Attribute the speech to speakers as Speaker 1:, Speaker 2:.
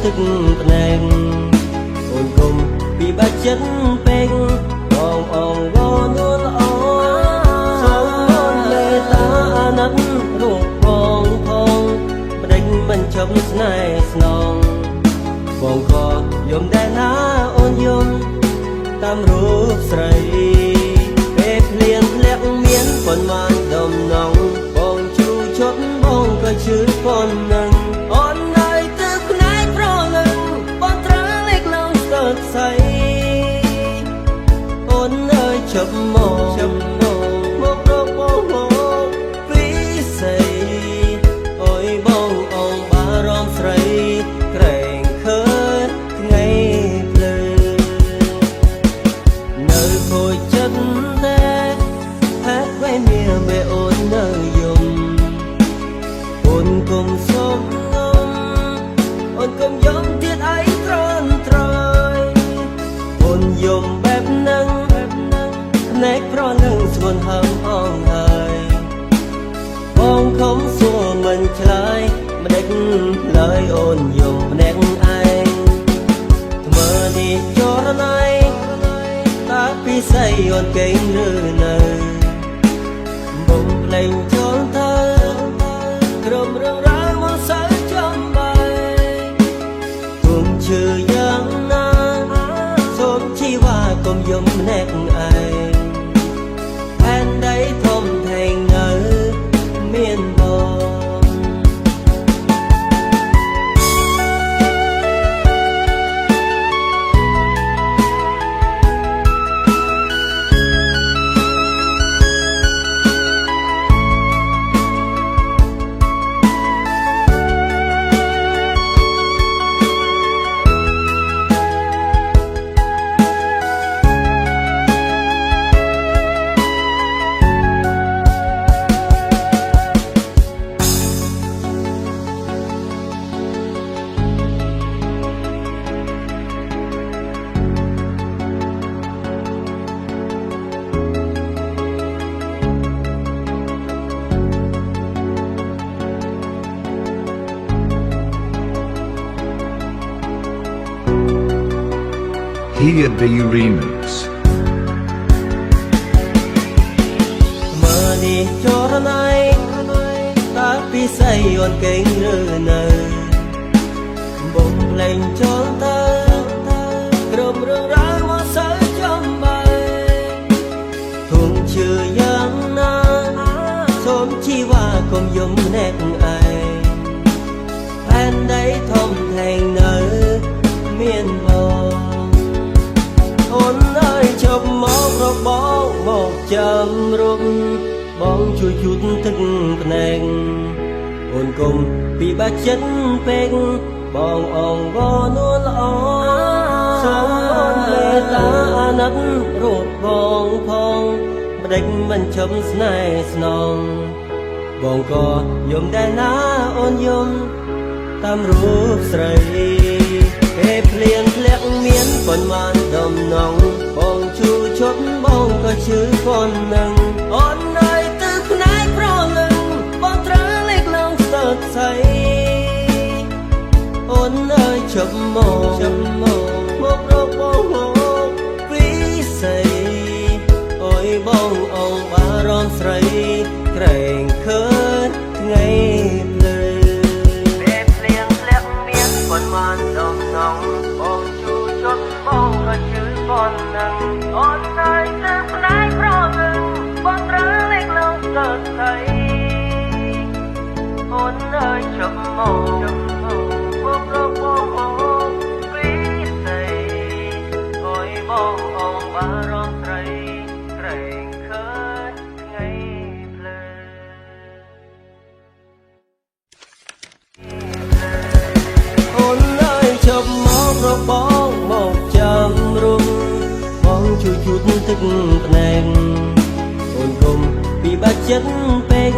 Speaker 1: ទឹកភ្នែកអូនគុំពីបាច់ចិត្តពេកបងអងវនួនល្អសូមអូនមេត្តាអាណិតរូបបងផងម្ដេចមិនឈប់ស្នេហ៍ស្នងបងក៏យំដែរណាអូនយំតាមរូបស្រីពេលភ្លៀងធ្លាក់មានប៉ុន្មានដំណងបងជូជប់បងក៏ជឿប៉ុណ្ណឹងអូននៅទឹកផ្នែកប្រលឹងបងត្រូវលេខឡើងស្ទើរស្អីអូននៅជប់មកមករកបងមកពីស្អីអូយបងអងបារម្ភស្រីក្រែងឃើញថ្ងៃភ្លឺនៅខូចចិត្តតែហេតុពេលមានពេលអូននៅយំអូនគុំសុំងំអូនគុំយំទៀតអីត្រន់ត្រយអូនយំបែបហ្នឹងភ្នែកប្រលឹងស្ងួនហើមអងហើយបងខំសួរមិនឆ្លើយម្ដេចឡើយអូនយំម្នាក់ឯងថ្មើរនេះចរណៃតើពីស្អីអូនកេងឬនៅបងភ្លេងចូលទៅក្រុមរឿងរ៉ាវមកសើចំបាយគុំឈឺយ៉ាងណាសូមជីវ៉ាកុំយំម្នាក់ឯងផែនដីធំធេងនៅមានបង
Speaker 2: Here be remix
Speaker 1: មើលនេះចរណៃតើពីស្អីអូនកេងឬនៅបងភ្លេងចូលទៅក្រុមរឿងរ៉ាវមកសើចំបាយធំឈឺយ៉ាងណាសូមជីវ៉ាកុំយំម្នាក់ឯងផែនដីធំធេងនៅមានបងអូនអើយជប់មករកបងមកចាំរុំបងជួយជូតទឹកភ្នែកអូនគុំពីបាច់ចិត្តពេកបងអងវនួនល្អសូមអូនមេត្តាអាណិតរូបបងផងម្ដេចមិនឈប់ស្នេហ៍ស្នងបងក៏យំដែរណាអូនយំតាមរូបស្រីពេលភ្លៀងធ្លាក់មានប៉ុន្មានដំណងបងជូជប់បងក៏ជឿប៉ុណ្ណឹងអូននៅទឹកផ្នែកប្រលឹងបងត្រូវលេខឡើងស្ទើរស្អីអូននៅជប់មករកបងមកពីស្អីអូយបងអងបារម្ភស្រីក្រែងឃើញថ្ងៃភ្លឺពេលភ្លៀងធ្លាក់មានប៉ុន្មានដំណងបងជូជប់បងក៏ជឿប៉ុណ្ណឹងអូននៅទឹកផ្នែកប្រលឹងបងត្រូវលេខឡើងស្ទើរស្អីអូននៅជប់មករកបងមកពីស្អីអូយបងអងបារម្ភស្រីក្រែងឃើញថ្ងៃភ្លឺអូនអើយជប់មករកបងមកចាំរុំបងជួយជូតទឹកភ្នែកអូនគុំពីបាច់ចិត្តពេក